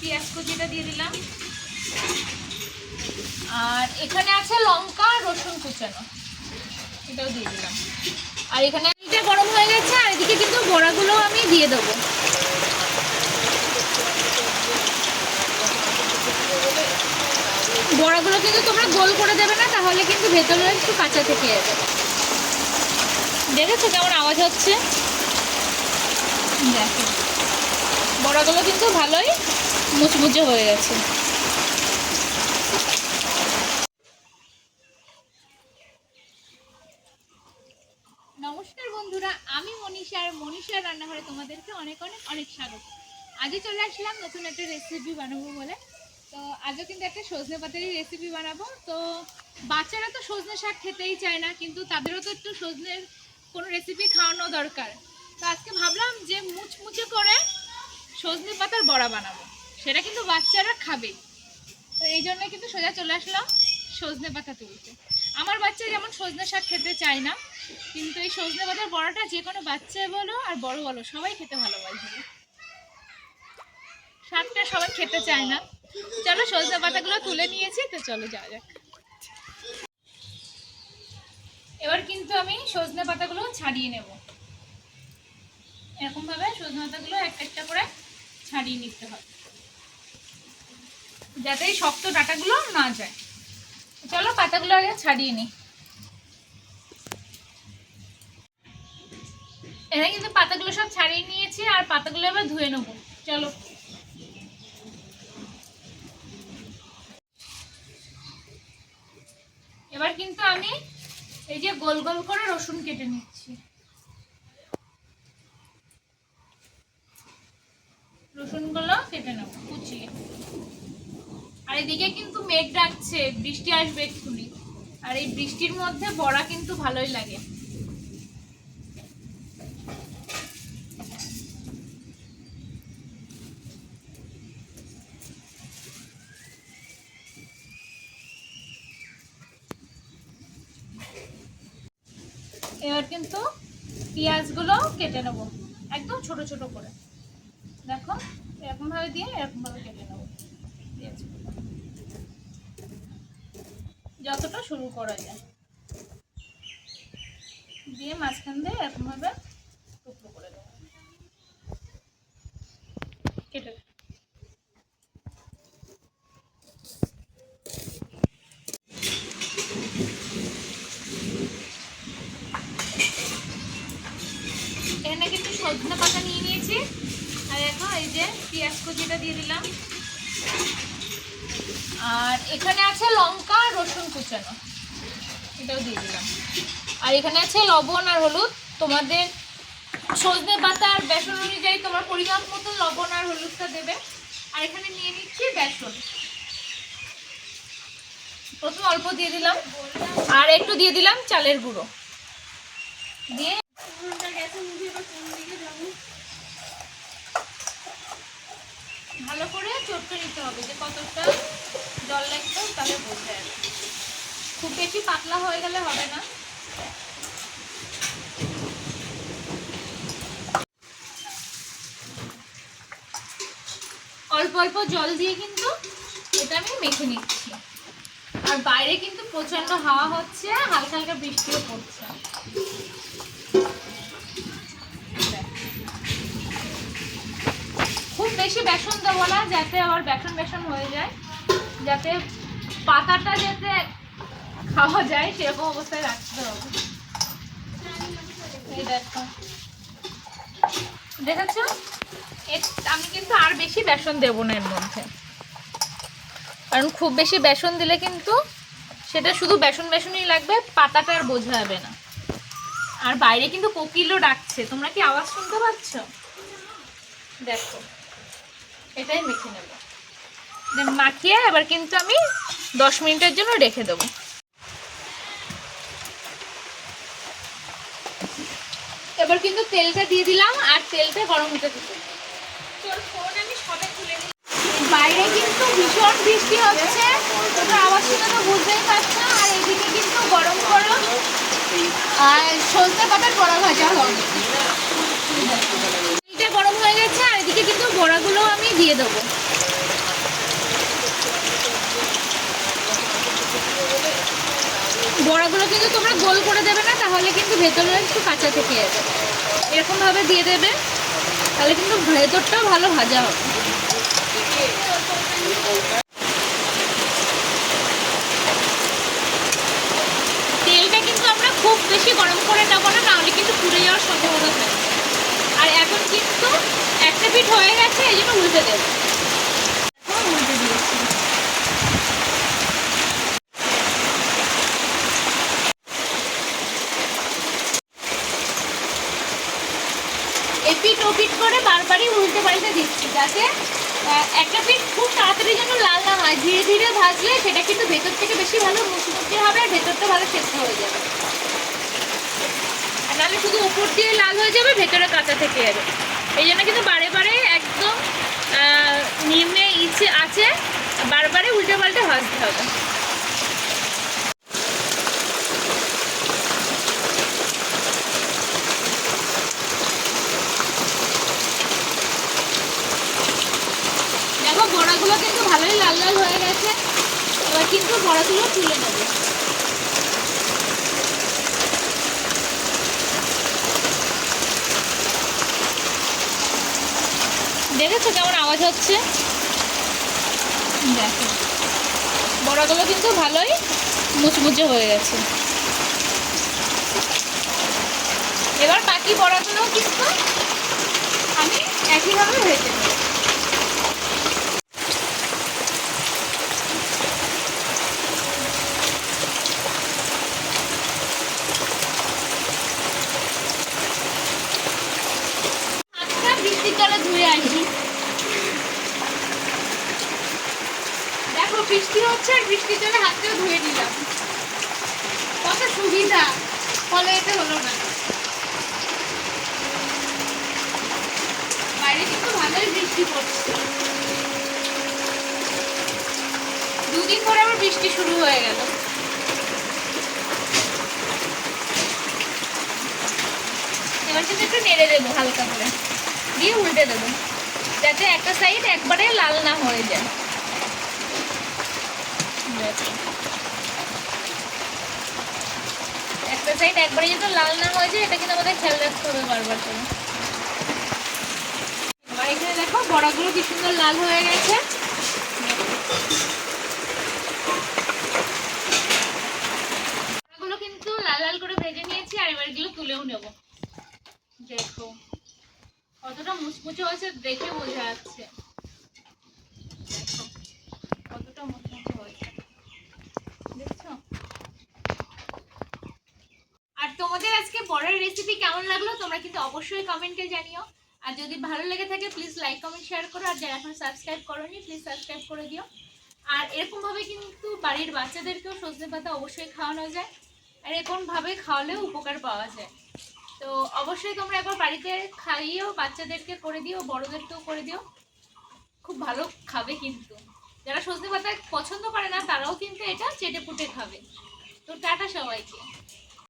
পেঁয়াজ কুচিটা দিয়ে দিলাম, আর এখানে আছে লঙ্কা রসুন কুচানো, এটাও দিয়ে দিলাম। আর এখানে এটা গরম হয়ে গেছে, আর এদিকে কিন্তু বড়াগুলো আমি দিয়ে দেবো। বড়াগুলো কিন্তু তোমরা গোল করে দেবে না, তাহলে কিন্তু ভেতরে একটু কাঁচা থেকে যাবে। দেখেছো কেমন আওয়াজ হচ্ছে? দেখো বড়াগুলো কিন্তু ভালোই মুচমুচে হয়ে গেছে। নমস্কার বন্ধুরা, আমি মনীষা, আর মনীষার রান্নাঘরে তোমাদেরকে অনেক অনেক অনেক স্বাগত। আজকে চলে আসলাম নতুন একটা রেসিপি বানাবো বলে। তো আজও কিন্তু একটা সজনে পাতারই রেসিপি বানাবো। তো বাচ্চারা তো সজনে শাক খেতেই চায় না, কিন্তু তাদেরও তো একটু সজনের কোনো রেসিপি খাওয়ানো দরকার। তো আজকে ভাবলাম যে মুচমুচে করে সজনে পাতার বড়া বানাবো, সেটা কিন্তু বাচ্চারা খাবেই। তো এই জন্য কিন্তু সোজা চলে আসলাম সজনে পাতা তুলতে। আমার বাচ্চা যেমন সজনে শাক খেতে চায় না, কিন্তু এই সজনে পাতার বড়াটা যে কোনো বাচ্চা বলো আর বড় বলো সবাই খেতে ভালোবাসবে। শাকটা সবাই খেতে চায় না। চলো সজনে পাতাগুলো তুলে নিয়েছি, তো চলো যাওয়া যাক। এবার কিন্তু আমি সজনে পাতাগুলো ছাড়িয়ে নেব। এরকম ভাবে সজনে পাতাগুলো একটা একটা করে ছাড়িয়ে নিতে হবে, যাতে এই শক্ত ডাঁটাগুলো না যায়। চলো পাতাগুলো আগে ছাড়িয়ে নিই। এখানে কিন্তু পাতাগুলো সব ছাড়িয়ে নিয়েছি, আর পাতাগুলো এবার ধুয়ে নেবো। চলো। এবার কিন্তু আমি এই যে গোল গোল করে রসুন কেটে নিচ্ছি। রসুনগুলো কেটে নেবো কুচিয়ে। আর এদিকে কিন্তু মেঘ ডাকছে, বৃষ্টি আসবে এক্ষুনি, আর এই বৃষ্টির মধ্যে বড়া কিন্তু ভালোই লাগে। এবার কিন্তু পেঁয়াজগুলো কেটে নেবো একদম ছোট ছোট করে। দেখো এরকম ভাবে দিয়ে এরকম ভাবে কেটে নেবো পেঁয়াজগুলো, যতটা শুরু করা যায় দিয়ে মাঝখান দিয়ে এরকম ভাবে টুকরো করে দেবো, কেটে। এখানে কিন্তু সজনে পাতা নিয়ে নিয়েছি, আর এখন এই যে পেঁয়াজ কুচিটা দিয়ে দিলাম, আর এখানে আছে লঙ্কা রসুন কুচানো, এটাও দিয়ে দিলাম। আর এখানে আছে লবণ আর হলুদ। তোমাদের সজনে পাতা আর বেসন অনুযায়ী তোমার পরিমাপ মতো লবণ আর হলুদটা দেবে। আর এখানে নিয়ে নিচ্ছি বেসন, প্রথমে অল্প দিয়ে দিলাম, আর একটু দিয়ে দিলাম চালের গুঁড়ো দিয়ে ভালো করে চটকে নিতে হবে, যে কতটা জল লাগবে তাহলে বোঝা যাবে। খুব বেশি পাতলা হয়ে গেলে হবে না। অল্প অল্প জল দিয়ে কিন্তু এটা আমি মেখে নিচ্ছি। আর বাইরে কিন্তু প্রচন্ড হাওয়া হচ্ছে, হালকা হালকা বৃষ্টিও পড়ছে। খুব বেশি বেসন দেবো না, যাতে আবার বেসন বেসন হয়ে যায়, যাতে পাতাটা যাতে খাওয়া যায় সেরকম অবস্থায় রাখতে হবে। এই দেখো, দেখেছো আমি কিন্তু আর বেশি বেসন দেবো না এর মধ্যে, কারণ খুব বেশি বেসন দিলে কিন্তু সেটা শুধু বেসন বেসনই লাগবে, পাতাটা আর বোঝা যাবে না। আর বাইরে কিন্তু কোকিলও ডাকছে, তোমরা কি আওয়াজ শুনতে পাচ্ছ? দেখো এটাই মেখে নেব, মাখিয়ে এবার কিন্তু আমি 10 মিনিটের জন্য রেখে দেবো। এবার কিন্তু তেলটা দিয়ে দিলাম, আর তেলটা গরম হতে দিতে। বাইরে কিন্তু ভীষণ বৃষ্টি হচ্ছে, তোমরা আওয়াজ শুনে তো বুঝতেই পারছো। আর এদিকে কিন্তু গরম গরম আর সজনে পাতার বড়া ভাজা হবে। এটা গরম হয়ে গেছে, আর এদিকে কিন্তু বড়াগুলো আমি দিয়ে দেবো। বড়াগুলো কিন্তু তোমরা গোল করে দেবে না, তাহলে কিন্তু ভেতরে একটু কাঁচা থেকে যাবে। এরকমভাবে দিয়ে দেবে, তাহলে কিন্তু ভেতরটাও ভালো ভাজা হবে। তেলটা কিন্তু আমরা খুব বেশি গরম করে নেবো না, নাহলে কিন্তু পুড়ে যাওয়ার সম্ভাবনা থাকে। আর এখন কিন্তু একটা পিঠ হয়ে গেছে, এই জন্য উল্টে দেবো। উল্টে দিয়েছি। এপিট ওপিট করে বারবারই উল্টে পাল্টে দিচ্ছি, যাতে একটা পিঠ খুব তাড়াতাড়ি যেন লাল না হয়। ধীরে ধীরে ভাজলে সেটা কিন্তু ভেতর থেকে বেশি ভালো মুচমুচে হবে, আর ভেতরটা ভালো সেদ্ধ হয়ে যাবে। আর নাহলে শুধু উপর দিয়ে লাল হয়ে যাবে, ভেতরে কাঁচা থেকে যাবে। এই জন্য কিন্তু বারে বারে একদম নিম্নে ইচ্ছে আছে, বারবারে উল্টে পাল্টে ভাজতে হবে। দেখো বড়াগুলো কিন্তু ভালোই লাল লাল হয়ে গেছে। এবার কিন্তু বড়াগুলো তুলে নেবে। দেখেছো কেমন আওয়াজ হচ্ছে? দেখো বড়াগুলো কিন্তু ভালোই মুচমুচে হয়ে গেছে। এবার বাকি বড়াগুলো কিন্তু আমি একইভাবে ভেজে নেব। বৃষ্টির জলে ধুয়ে আসি। দেখো বৃষ্টি হচ্ছে, আর বৃষ্টির জলে হাতটাও ধুয়ে দিলাম। কত সুবিধা, ফলে এটা হলো না। বাইরে কিন্তু ভালোই বৃষ্টি পড়ছে। দুদিন পরে আবার বৃষ্টি শুরু হয়ে গেল। এবার কিন্তু একটু নেড়ে দেবো হালকা করে, দিয়ে উল্টে দেবো, যাতে একটা সাইড একবারে লাল না হয়ে যায়। একটা সাইড একবারে যাতে লাল না হয়ে যায়, এটা কিন্তু আমাদের খেয়াল রাখতে হবে বারবার করে। এবার এখানে দেখো বড়াগুলো কি সুন্দর লাল হয়ে গেছে। বড়াগুলো কিন্তু লাল লাল করে ভেজে নিয়েছি, আর এবার এগুলো তুলেও নেব। দেখো কতটা মুচমুচে হয়েছে, দেখে বোঝা যাচ্ছে। দেখো কতটা মুচমুচে হয়েছে, দেখছো? আর তোমাদের আজকে বড়ার রেসিপি কেমন লাগলো তোমরা কিন্তু অবশ্যই কমেন্টে জানিও। আর যদি ভালো লেগে থাকে প্লিজ লাইক কমেন্ট শেয়ার করো, আর যারা এখন সাবস্ক্রাইব করোনি প্লিজ সাবস্ক্রাইব করে দিও। আর এরকমভাবে কিন্তু বাড়ির বাচ্চাদেরকেও সজনে পাতা অবশ্যই খাওয়ানো যায়, আর এরকমভাবে খাওয়ালেও উপকার পাওয়া যায়। তো অবশ্যই তোমরা একবার বাড়িতে খাইয়েও বাচ্চাদেরকে করে দিও, বড়দেরকেও করে দিও, খুব ভালো খাবে। কিন্তু যারা সজনে পাতা পছন্দ করে না তারাও কিন্তু এটা চেটে পুটে খাবে। তো টাটা সবাইকে।